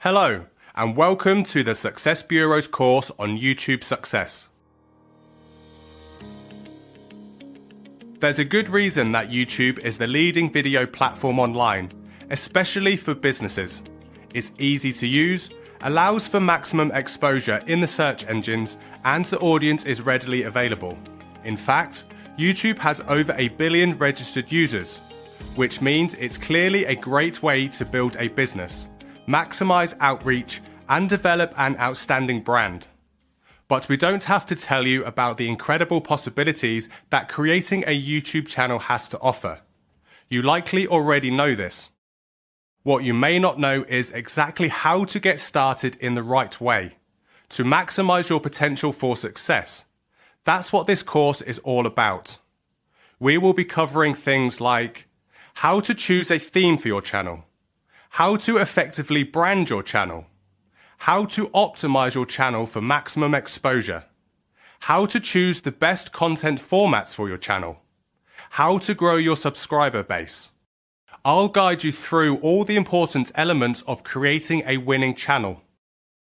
Hello, and welcome to the Success Bureau's course on YouTube success. There's a good reason that YouTube is the leading video platform online, especially for businesses. It's easy to use, allows for maximum exposure in the search engines, and the audience is readily available. In fact, YouTube has over 1 billion registered users, which means it's clearly a great way to build a business, maximize outreach, and develop an outstanding brand. But we don't have to tell you about the incredible possibilities that creating a YouTube channel has to offer. You likely already know this. What you may not know is exactly how to get started in the right way, to maximize your potential for success. That's what this course is all about. We will be covering things like how to choose a theme for your channel, how to effectively brand your channel, how to optimize your channel for maximum exposure, how to choose the best content formats for your channel, how to grow your subscriber base. I'll guide you through all the important elements of creating a winning channel,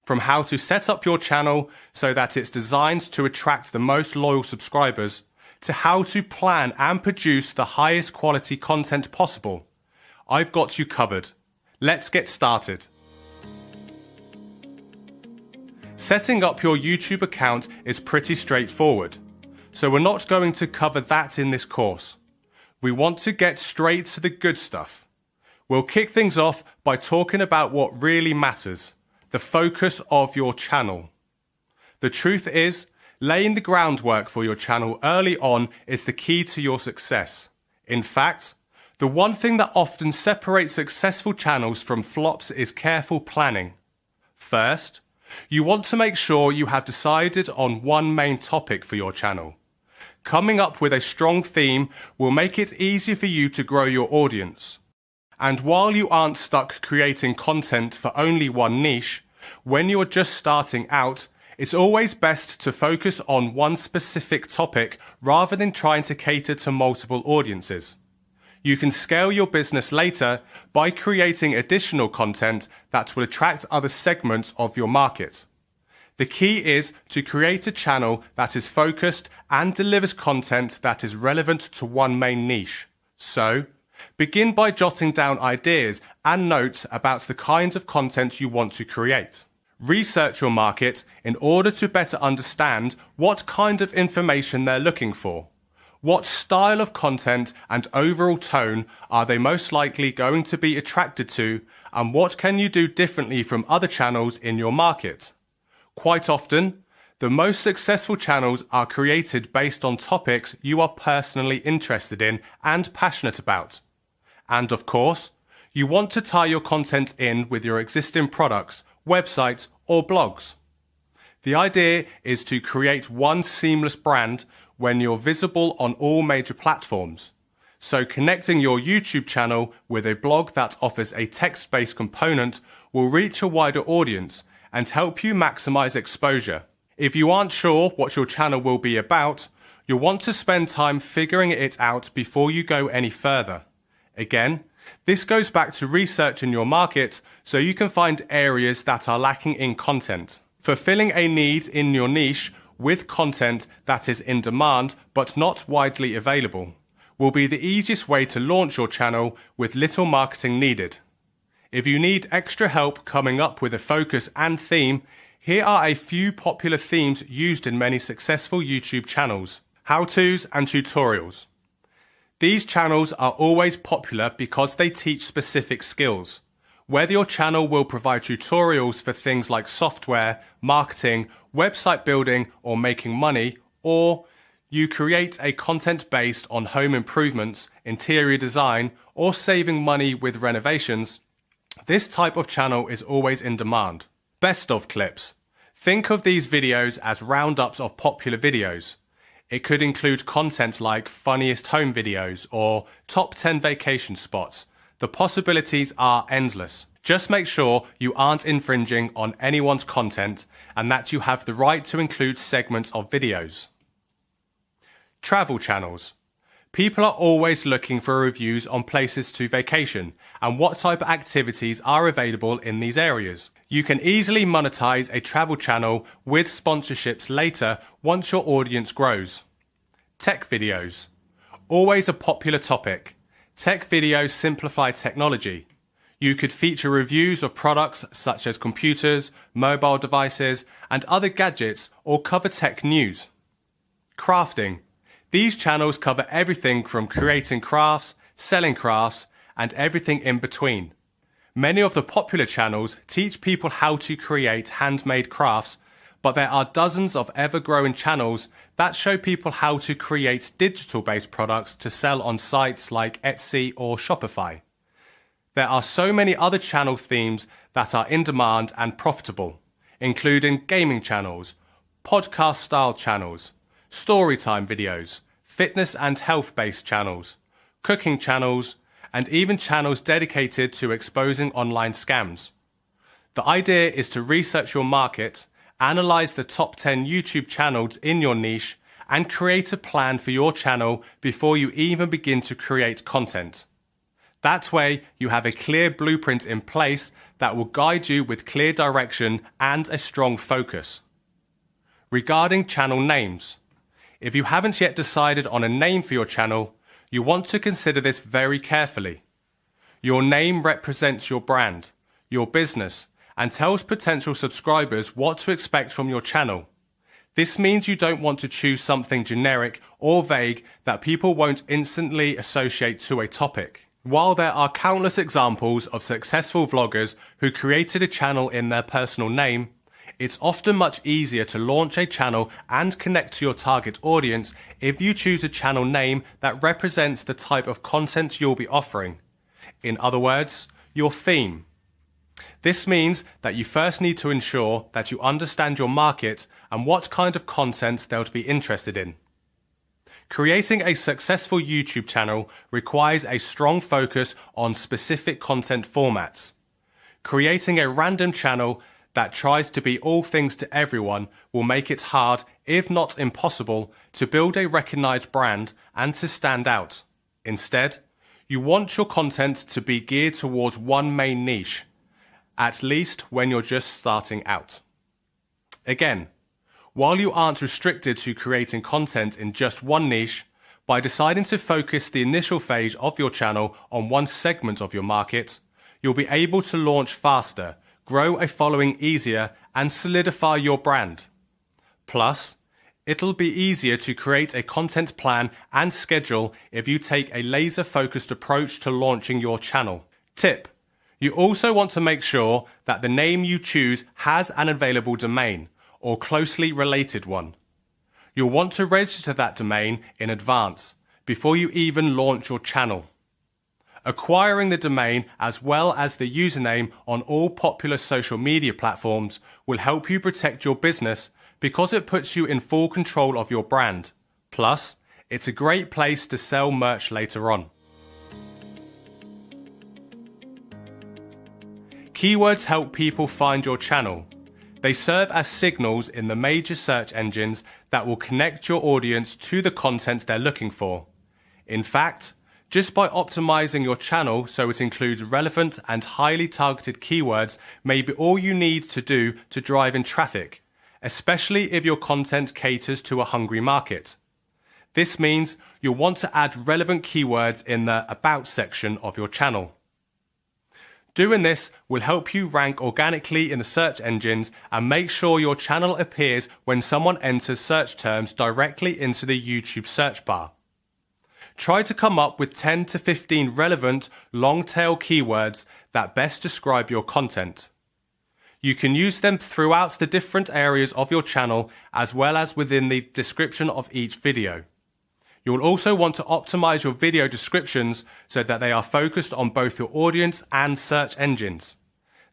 from how to set up your channel so that it's designed to attract the most loyal subscribers, to how to plan and produce the highest quality content possible. I've got you covered. Let's get started. Setting up your YouTube account is pretty straightforward, so we're not going to cover that in this course. We want to get straight to the good stuff. We'll kick things off by talking about what really matters, the focus of your channel. The truth is, laying the groundwork for your channel early on is the key to your success. In fact, the one thing that often separates successful channels from flops is careful planning. First, you want to make sure you have decided on one main topic for your channel. Coming up with a strong theme will make it easier for you to grow your audience. And while you aren't stuck creating content for only one niche, when you're just starting out, it's always best to focus on one specific topic rather than trying to cater to multiple audiences. You can scale your business later by creating additional content that will attract other segments of your market. The key is to create a channel that is focused and delivers content that is relevant to one main niche. So, begin by jotting down ideas and notes about the kinds of content you want to create. Research your market in order to better understand what kind of information they're looking for. What style of content and overall tone are they most likely going to be attracted to, and what can you do differently from other channels in your market? Quite often, the most successful channels are created based on topics you are personally interested in and passionate about. And of course, you want to tie your content in with your existing products, websites, or blogs. The idea is to create one seamless brand when you're visible on all major platforms. So connecting your YouTube channel with a blog that offers a text-based component will reach a wider audience and help you maximize exposure. If you aren't sure what your channel will be about, you'll want to spend time figuring it out before you go any further. Again, this goes back to researching your market so you can find areas that are lacking in content. Fulfilling a need in your niche with content that is in demand but not widely available will be the easiest way to launch your channel with little marketing needed. If you need extra help coming up with a focus and theme, here are a few popular themes used in many successful YouTube channels: how-tos and tutorials. These channels are always popular because they teach specific skills. Whether your channel will provide tutorials for things like software, marketing, website building, or making money, or you create a content based on home improvements, interior design, or saving money with renovations, this type of channel is always in demand. Best of clips. Think of these videos as roundups of popular videos. It could include content like funniest home videos or top 10 vacation spots. The possibilities are endless. Just make sure you aren't infringing on anyone's content and that you have the right to include segments of videos. Travel channels. People are always looking for reviews on places to vacation and what type of activities are available in these areas. You can easily monetize a travel channel with sponsorships later once your audience grows. Tech videos. Always a popular topic. Tech videos simplify technology. You could feature reviews of products such as computers, mobile devices, and other gadgets, or cover tech news. Crafting. These channels cover everything from creating crafts, selling crafts, and everything in between. Many of the popular channels teach people how to create handmade crafts, but there are dozens of ever-growing channels that show people how to create digital-based products to sell on sites like Etsy or Shopify. There are so many other channel themes that are in demand and profitable, including gaming channels, podcast-style channels, storytime videos, fitness and health-based channels, cooking channels, and even channels dedicated to exposing online scams. The idea is to research your market, analyze the top 10 YouTube channels in your niche, and create a plan for your channel before you even begin to create content. That way, you have a clear blueprint in place that will guide you with clear direction and a strong focus. Regarding channel names, if you haven't yet decided on a name for your channel, you want to consider this very carefully. Your name represents your brand, your business, and tells potential subscribers what to expect from your channel. This means you don't want to choose something generic or vague that people won't instantly associate to a topic. While there are countless examples of successful vloggers who created a channel in their personal name, it's often much easier to launch a channel and connect to your target audience if you choose a channel name that represents the type of content you'll be offering. In other words, your theme. This means that you first need to ensure that you understand your market and what kind of content they'll be interested in. Creating a successful YouTube channel requires a strong focus on specific content formats. Creating a random channel that tries to be all things to everyone will make it hard, if not impossible, to build a recognized brand and to stand out. Instead, you want your content to be geared towards one main niche, at least when you're just starting out. Again, while you aren't restricted to creating content in just one niche, by deciding to focus the initial phase of your channel on one segment of your market, you'll be able to launch faster, grow a following easier, and solidify your brand. Plus, it'll be easier to create a content plan and schedule if you take a laser-focused approach to launching your channel. Tip: you also want to make sure that the name you choose has an available domain, or closely related one. You'll want to register that domain in advance, before you even launch your channel. Acquiring the domain as well as the username on all popular social media platforms will help you protect your business because it puts you in full control of your brand. Plus, it's a great place to sell merch later on. Keywords help people find your channel. They serve as signals in the major search engines that will connect your audience to the content they're looking for. In fact, just by optimizing your channel so it includes relevant and highly targeted keywords may be all you need to do to drive in traffic, especially if your content caters to a hungry market. This means you'll want to add relevant keywords in the About section of your channel. Doing this will help you rank organically in the search engines and make sure your channel appears when someone enters search terms directly into the YouTube search bar. Try to come up with 10 to 15 relevant, long-tail keywords that best describe your content. You can use them throughout the different areas of your channel as well as within the description of each video. You'll also want to optimize your video descriptions so that they are focused on both your audience and search engines.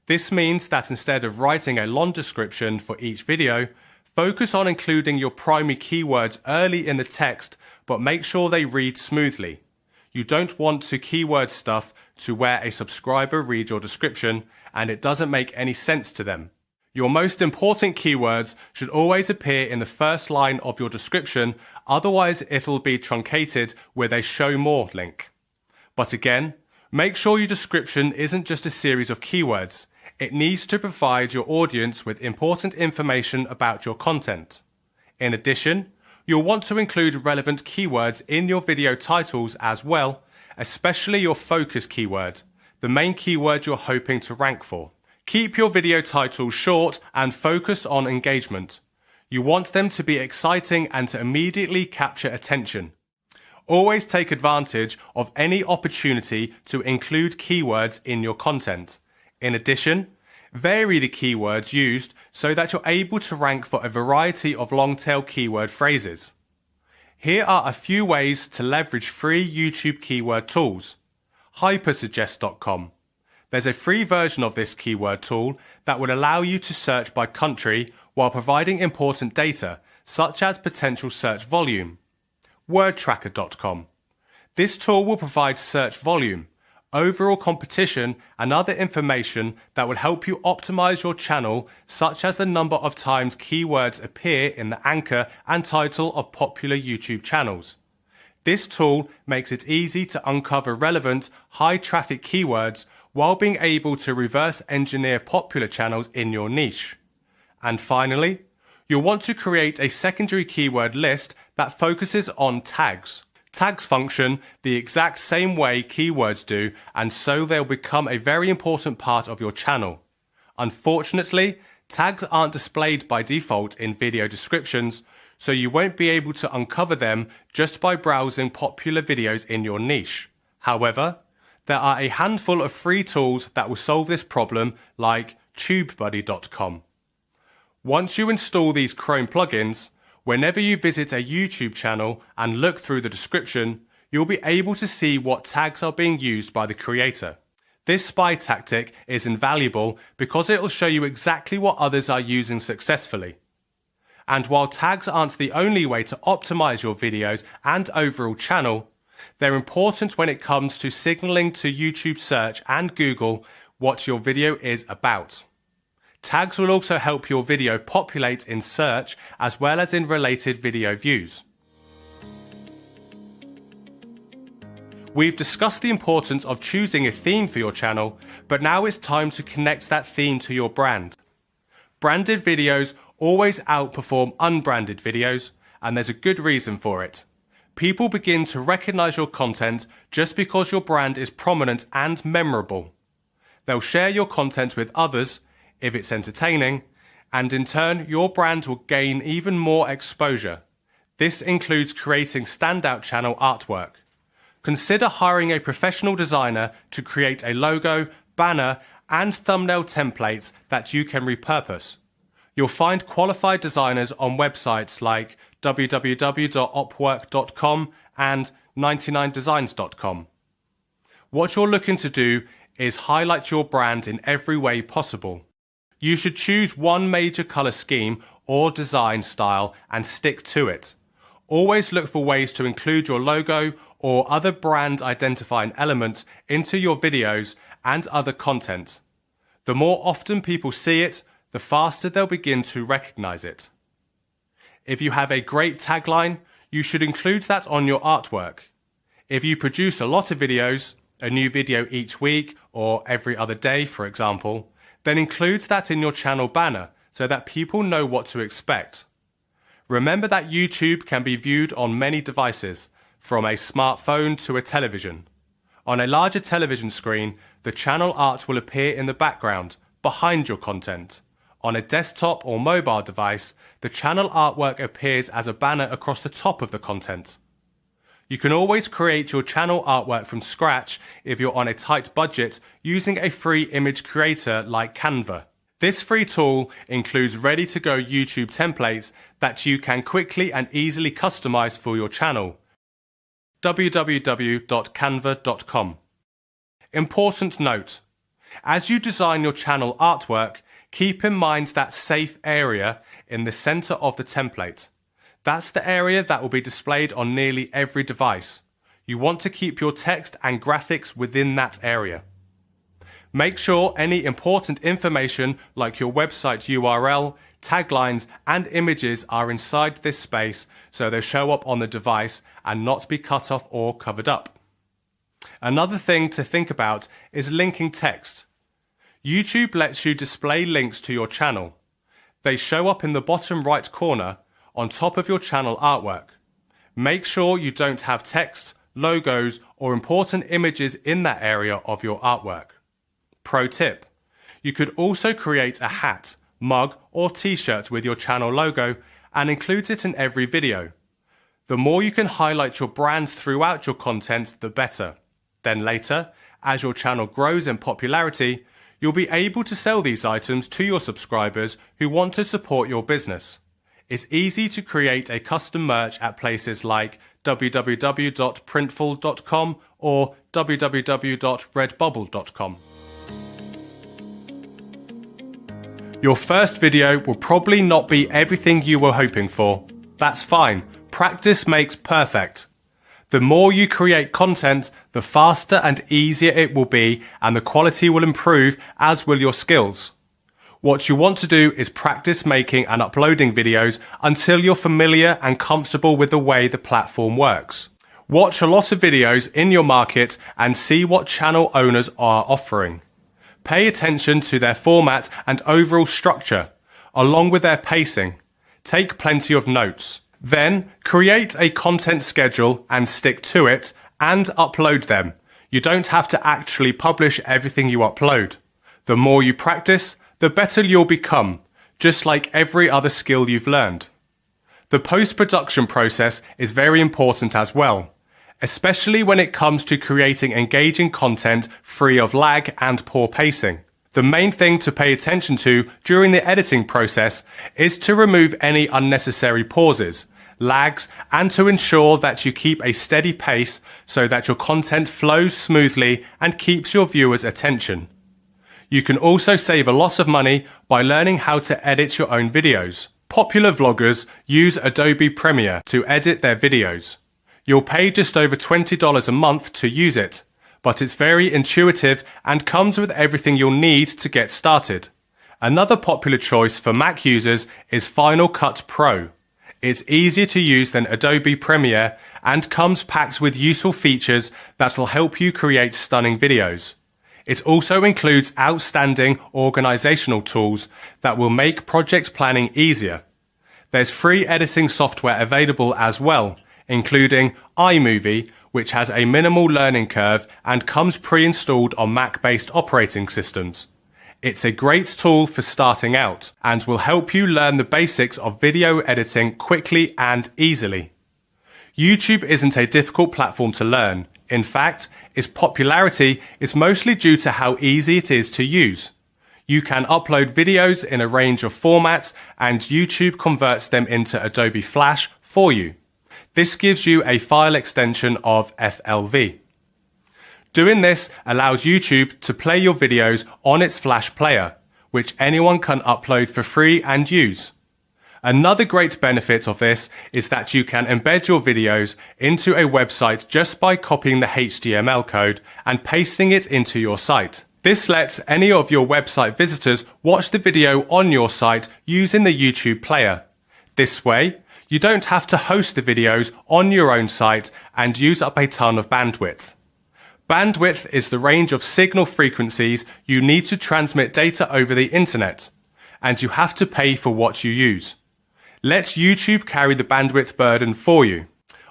This means that instead of writing a long description for each video, focus on including your primary keywords early in the text, but make sure they read smoothly. You don't want to keyword stuff to where a subscriber reads your description and it doesn't make any sense to them. Your most important keywords should always appear in the first line of your description, otherwise it'll be truncated with a show more link. But again, make sure your description isn't just a series of keywords. It needs to provide your audience with important information about your content. In addition, you'll want to include relevant keywords in your video titles as well, especially your focus keyword, the main keyword you're hoping to rank for. Keep your video titles short and focus on engagement. You want them to be exciting and to immediately capture attention. Always take advantage of any opportunity to include keywords in your content. In addition, vary the keywords used so that you're able to rank for a variety of long-tail keyword phrases. Here are a few ways to leverage free YouTube keyword tools. Hypersuggest.com. There's a free version of this keyword tool that will allow you to search by country while providing important data, such as potential search volume. Wordtracker.com. This tool will provide search volume, overall competition, and other information that will help you optimize your channel, such as the number of times keywords appear in the anchor and title of popular YouTube channels. This tool makes it easy to uncover relevant, high-traffic keywords while being able to reverse engineer popular channels in your niche. And finally, you'll want to create a secondary keyword list that focuses on tags. Tags function the exact same way keywords do, and so they'll become a very important part of your channel. Unfortunately, tags aren't displayed by default in video descriptions, so you won't be able to uncover them just by browsing popular videos in your niche. However, there are a handful of free tools that will solve this problem, like TubeBuddy.com. Once you install these Chrome plugins, whenever you visit a YouTube channel and look through the description, you'll be able to see what tags are being used by the creator. This spy tactic is invaluable because it will show you exactly what others are using successfully. And while tags aren't the only way to optimize your videos and overall channel, they're important when it comes to signaling to YouTube search and Google what your video is about. Tags will also help your video populate in search as well as in related video views. We've discussed the importance of choosing a theme for your channel, but now it's time to connect that theme to your brand. Branded videos always outperform unbranded videos, and there's a good reason for it. People begin to recognize your content just because your brand is prominent and memorable. They'll share your content with others if it's entertaining, and in turn your brand will gain even more exposure. This includes creating standout channel artwork. Consider hiring a professional designer to create a logo, banner, and thumbnail templates that you can repurpose. You'll find qualified designers on websites like www.opwork.com and 99designs.com. What you're looking to do is highlight your brand in every way possible. You should choose one major color scheme or design style and stick to it. Always look for ways to include your logo or other brand identifying elements into your videos and other content. The more often people see it, the faster they'll begin to recognize it. If you have a great tagline, you should include that on your artwork. If you produce a lot of videos, a new video each week or every other day, for example, then include that in your channel banner so that people know what to expect. Remember that YouTube can be viewed on many devices, from a smartphone to a television. On a larger television screen, the channel art will appear in the background, behind your content. On a desktop or mobile device, the channel artwork appears as a banner across the top of the content. You can always create your channel artwork from scratch if you're on a tight budget using a free image creator like Canva. This free tool includes ready-to-go YouTube templates that you can quickly and easily customize for your channel. www.canva.com. Important note: as you design your channel artwork, keep in mind that safe area in the center of the template. That's the area that will be displayed on nearly every device. You want to keep your text and graphics within that area. Make sure any important information like your website URL, taglines, and images are inside this space so they show up on the device and not be cut off or covered up. Another thing to think about is linking text. YouTube lets you display links to your channel. They show up in the bottom right corner on top of your channel artwork. Make sure you don't have text, logos, or important images in that area of your artwork. Pro tip: you could also create a hat, mug, or t-shirt with your channel logo and include it in every video. The more you can highlight your brand throughout your content, the better. Then later, as your channel grows in popularity, you'll be able to sell these items to your subscribers who want to support your business. It's easy to create a custom merch at places like www.printful.com or www.redbubble.com. Your first video will probably not be everything you were hoping for. That's fine. Practice makes perfect. The more you create content, the faster and easier it will be, and the quality will improve, as will your skills. What you want to do is practice making and uploading videos until you're familiar and comfortable with the way the platform works. Watch a lot of videos in your market and see what channel owners are offering. Pay attention to their format and overall structure, along with their pacing. Take plenty of notes. Then, create a content schedule and stick to it and upload them. You don't have to actually publish everything you upload. The more you practice, the better you'll become, just like every other skill you've learned. The post-production process is very important as well, especially when it comes to creating engaging content free of lag and poor pacing. The main thing to pay attention to during the editing process is to remove any unnecessary pauses, lags, and to ensure that you keep a steady pace so that your content flows smoothly and keeps your viewers' attention. You can also save a lot of money by learning how to edit your own videos. Popular vloggers use Adobe Premiere to edit their videos. You'll pay just over $20 a month to use it, but it's very intuitive and comes with everything you'll need to get started. Another popular choice for Mac users is Final Cut Pro. It's easier to use than Adobe Premiere and comes packed with useful features that will help you create stunning videos. It also includes outstanding organizational tools that will make project planning easier. There's free editing software available as well, including iMovie, which has a minimal learning curve and comes pre-installed on Mac-based operating systems. It's a great tool for starting out and will help you learn the basics of video editing quickly and easily. YouTube isn't a difficult platform to learn. In fact, its popularity is mostly due to how easy it is to use. You can upload videos in a range of formats and YouTube converts them into Adobe Flash for you. This gives you a file extension of FLV. Doing this allows YouTube to play your videos on its Flash player, which anyone can upload for free and use. Another great benefit of this is that you can embed your videos into a website just by copying the HTML code and pasting it into your site. This lets any of your website visitors watch the video on your site using the YouTube player. This way, you don't have to host the videos on your own site and use up a ton of bandwidth. Bandwidth is the range of signal frequencies you need to transmit data over the internet, and you have to pay for what you use. Let YouTube carry the bandwidth burden for you.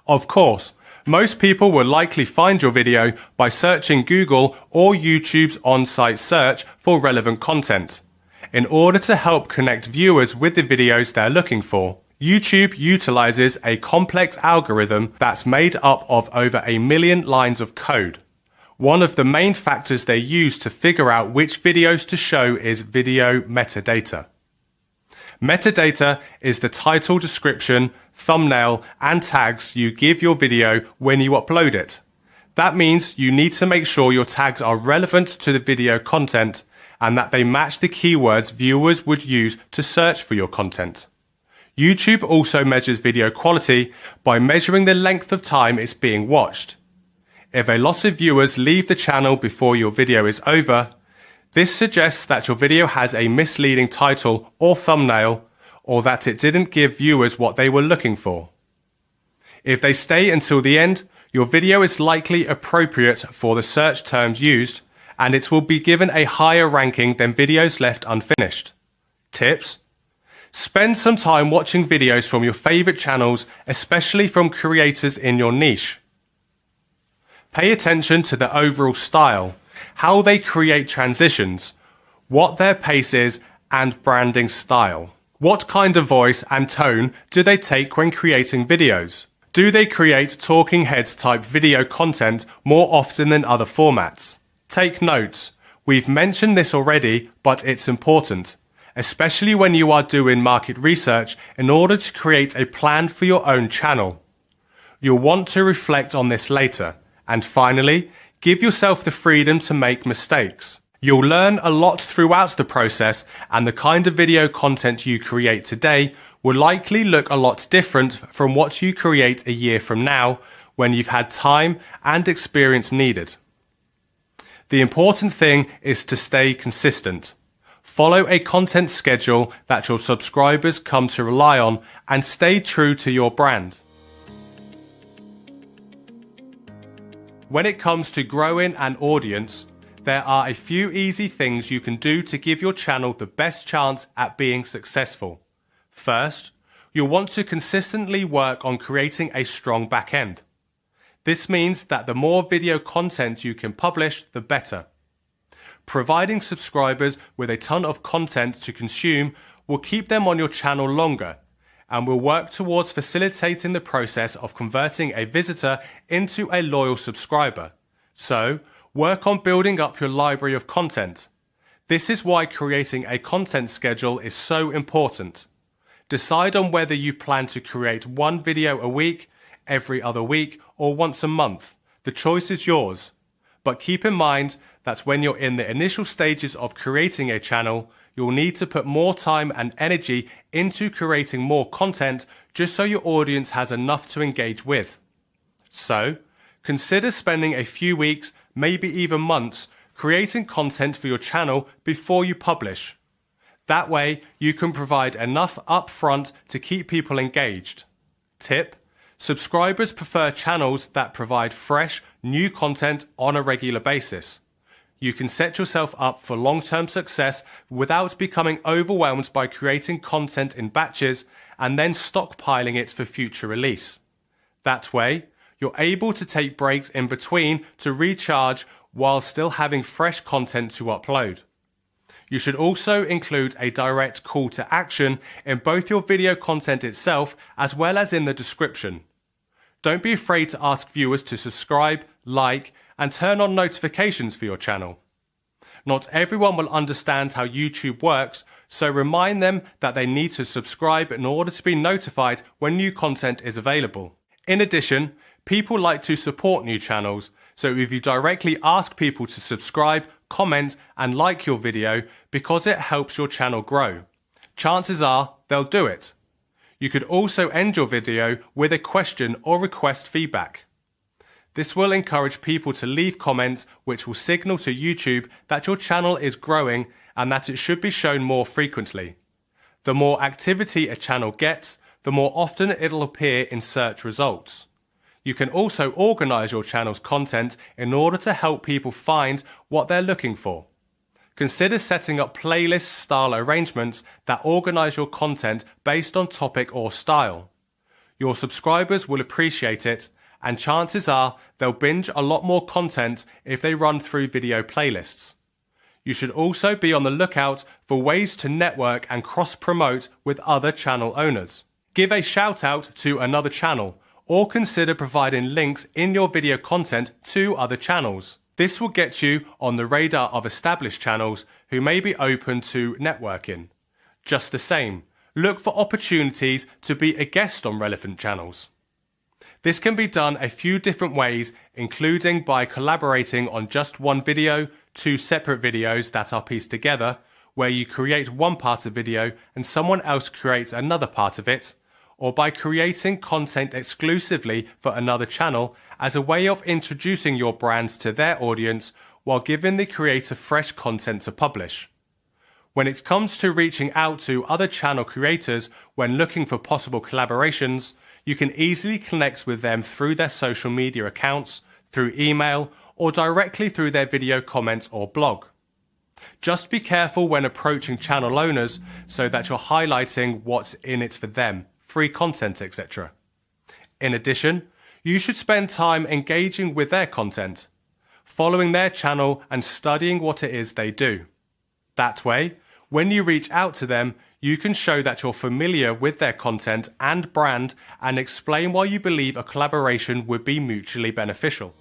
Of course, most people will likely find your video by searching Google or YouTube's on-site search for relevant content. In order to help connect viewers with the videos they're looking for, YouTube utilizes a complex algorithm that's made up of over 1 million lines of code. One of the main factors they use to figure out which videos to show is video metadata. Metadata is the title, description, thumbnail, and tags you give your video when you upload it. That means you need to make sure your tags are relevant to the video content and that they match the keywords viewers would use to search for your content. YouTube also measures video quality by measuring the length of time it's being watched. If a lot of viewers leave the channel before your video is over, This suggests that your video has a misleading title or thumbnail, or that it didn't give viewers what they were looking for. If they stay until the end, your video is likely appropriate for the search terms used, and it will be given a higher ranking than videos left unfinished. Tips: spend some time watching videos from your favorite channels, especially from creators in your niche. Pay attention to the overall style, how they create transitions, what their pace is, and branding style. What kind of voice and tone do they take when creating videos? Do they create talking heads type video content more often than other formats? Take notes. We've mentioned this already, but it's important, especially when you are doing market research in order to create a plan for your own channel. You'll want to reflect on this later. And finally, give yourself the freedom to make mistakes. You'll learn a lot throughout the process, and the kind of video content you create today will likely look a lot different from what you create a year from now, when you've had time and experience needed. The important thing is to stay consistent. Follow a content schedule that your subscribers come to rely on, and stay true to your brand. When it comes to growing an audience, there are a few easy things you can do to give your channel the best chance at being successful. First, you'll want to consistently work on creating a strong back end. This means that the more video content you can publish, the better. Providing subscribers with a ton of content to consume will keep them on your channel longer, and will work towards facilitating the process of converting a visitor into a loyal subscriber. So, work on building up your library of content. This is why creating a content schedule is so important. Decide on whether you plan to create one video a week, every other week, or once a month. The choice is yours. But keep in mind that when you're in the initial stages of creating a channel, you'll need to put more time and energy into creating more content just so your audience has enough to engage with. So, consider spending a few weeks, maybe even months, creating content for your channel before you publish. That way, you can provide enough upfront to keep people engaged. Tip: subscribers prefer channels that provide fresh, new content on a regular basis. You can set yourself up for long-term success without becoming overwhelmed by creating content in batches and then stockpiling it for future release. That way, you're able to take breaks in between to recharge while still having fresh content to upload. You should also include a direct call to action in both your video content itself as well as in the description. Don't be afraid to ask viewers to subscribe, like, and turn on notifications for your channel. Not everyone will understand how YouTube works, so remind them that they need to subscribe in order to be notified when new content is available. In addition, people like to support new channels, so if you directly ask people to subscribe, comment, and like your video because it helps your channel grow, chances are they'll do it. You could also end your video with a question or request feedback. This will encourage people to leave comments, which will signal to YouTube that your channel is growing and that it should be shown more frequently. The more activity a channel gets, the more often it'll appear in search results. You can also organize your channel's content in order to help people find what they're looking for. Consider setting up playlist-style arrangements that organize your content based on topic or style. Your subscribers will appreciate it, and chances are they'll binge a lot more content if they run through video playlists. You should also be on the lookout for ways to network and cross-promote with other channel owners. Give a shout-out to another channel, or consider providing links in your video content to other channels. This will get you on the radar of established channels who may be open to networking. Just the same, look for opportunities to be a guest on relevant channels. This can be done a few different ways, including by collaborating on just one video, two separate videos that are pieced together, where you create one part of the video and someone else creates another part of it, or by creating content exclusively for another channel as a way of introducing your brands to their audience while giving the creator fresh content to publish. When it comes to reaching out to other channel creators when looking for possible collaborations, you can easily connect with them through their social media accounts, through email, or directly through their video comments or blog. Just be careful when approaching channel owners so that you're highlighting what's in it for them, free content, etc. In addition, you should spend time engaging with their content, following their channel and studying what it is they do. That way, when you reach out to them, you can show that you're familiar with their content and brand and explain why you believe a collaboration would be mutually beneficial.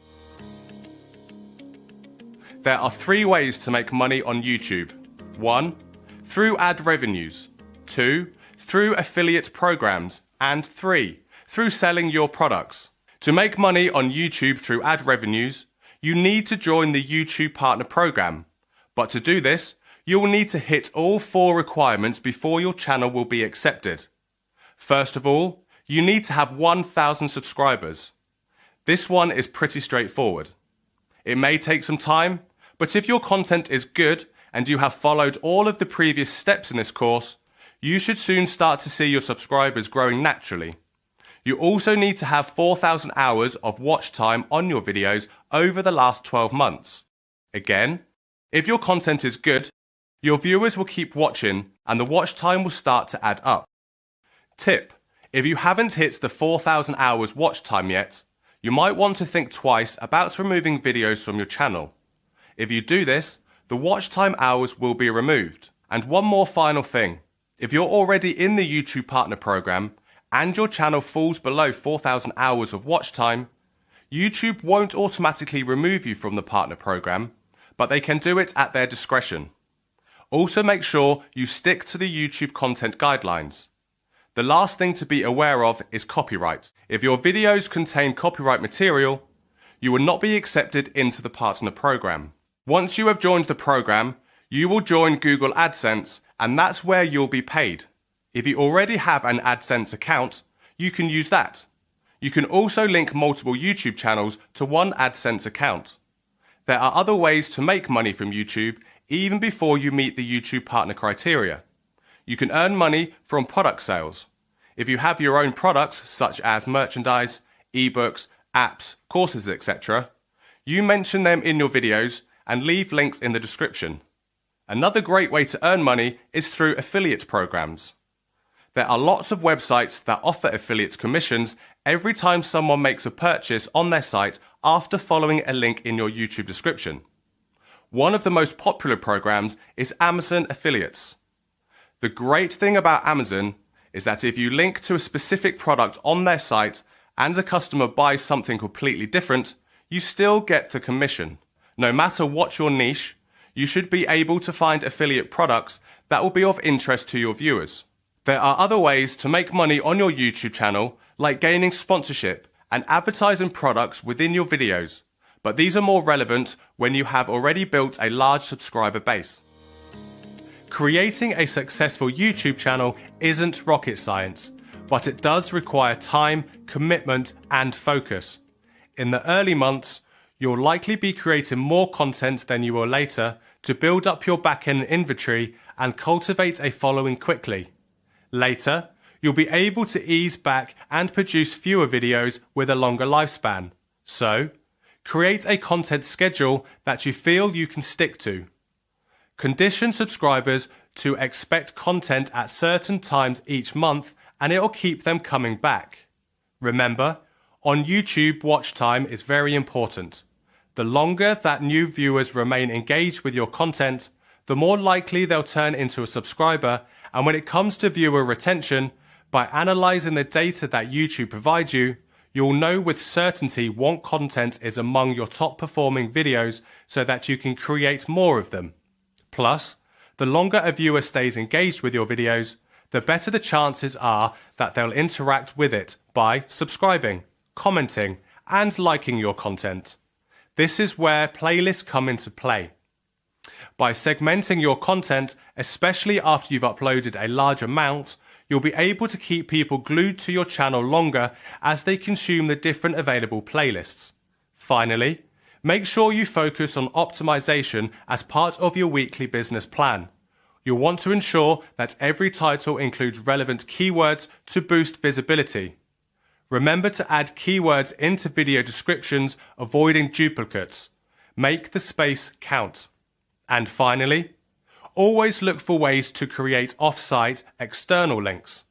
There are 3 ways to make money on YouTube. 1. Through ad revenues. 2. Through affiliate programs. And 3. Through selling your products. To make money on YouTube through ad revenues, you need to join the YouTube Partner Program. But to do this, you will need to hit all 4 requirements before your channel will be accepted. First of all, you need to have 1,000 subscribers. This one is pretty straightforward. It may take some time, but if your content is good and you have followed all of the previous steps in this course, you should soon start to see your subscribers growing naturally. You also need to have 4,000 hours of watch time on your videos over the last 12 months. Again, if your content is good, your viewers will keep watching and the watch time will start to add up. Tip: if you haven't hit the 4,000 hours watch time yet, you might want to think twice about removing videos from your channel. If you do this, the watch time hours will be removed. And one more final thing. If you're already in the YouTube Partner Program and your channel falls below 4,000 hours of watch time, YouTube won't automatically remove you from the Partner Program, but they can do it at their discretion. Also make sure you stick to the YouTube content guidelines. The last thing to be aware of is copyright. If your videos contain copyright material, you will not be accepted into the Partner Program. Once you have joined the program, you will join Google AdSense, and that's where you'll be paid. If you already have an AdSense account, you can use that. You can also link multiple YouTube channels to one AdSense account. There are other ways to make money from YouTube even before you meet the YouTube Partner criteria. You can earn money from product sales. If you have your own products such as merchandise, ebooks, apps, courses, etc., you mention them in your videos and leave links in the description. Another great way to earn money is through affiliate programs. There are lots of websites that offer affiliate commissions every time someone makes a purchase on their site after following a link in your YouTube description. One of the most popular programs is Amazon Affiliates. The great thing about Amazon is that if you link to a specific product on their site and the customer buys something completely different, you still get the commission. No matter what your niche, you should be able to find affiliate products that will be of interest to your viewers. There are other ways to make money on your YouTube channel, like gaining sponsorship and advertising products within your videos, but these are more relevant when you have already built a large subscriber base. Creating a successful YouTube channel isn't rocket science, but it does require time, commitment, and focus. In the early months, you'll likely be creating more content than you will later to build up your back-end inventory and cultivate a following quickly. Later, you'll be able to ease back and produce fewer videos with a longer lifespan. So, create a content schedule that you feel you can stick to. Condition subscribers to expect content at certain times each month and it will keep them coming back. Remember, on YouTube, watch time is very important. The longer that new viewers remain engaged with your content, the more likely they'll turn into a subscriber. And when it comes to viewer retention, by analyzing the data that YouTube provides you, you'll know with certainty what content is among your top performing videos so that you can create more of them. Plus, the longer a viewer stays engaged with your videos, the better the chances are that they'll interact with it by subscribing, commenting, and liking your content. This is where playlists come into play. By segmenting your content, especially after you've uploaded a large amount, you'll be able to keep people glued to your channel longer as they consume the different available playlists. Finally, Make sure you focus on optimization as part of your weekly business plan. You'll want to ensure that every title includes relevant keywords to boost visibility. Remember to add keywords into video descriptions, avoiding duplicates. Make the space count. And finally, always look for ways to create off-site external links.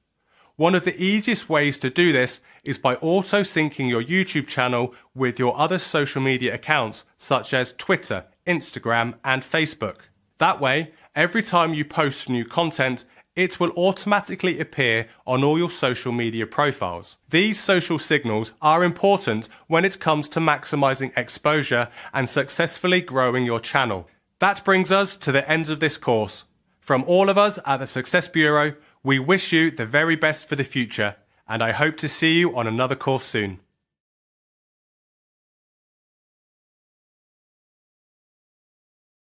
One of the easiest ways to do this is by auto-syncing your YouTube channel with your other social media accounts such as Twitter, Instagram, and Facebook. That way, every time you post new content, it will automatically appear on all your social media profiles. These social signals are important when it comes to maximizing exposure and successfully growing your channel. That brings us to the end of this course. From all of us at the Success Bureau, we wish you the very best for the future, and I hope to see you on another course soon.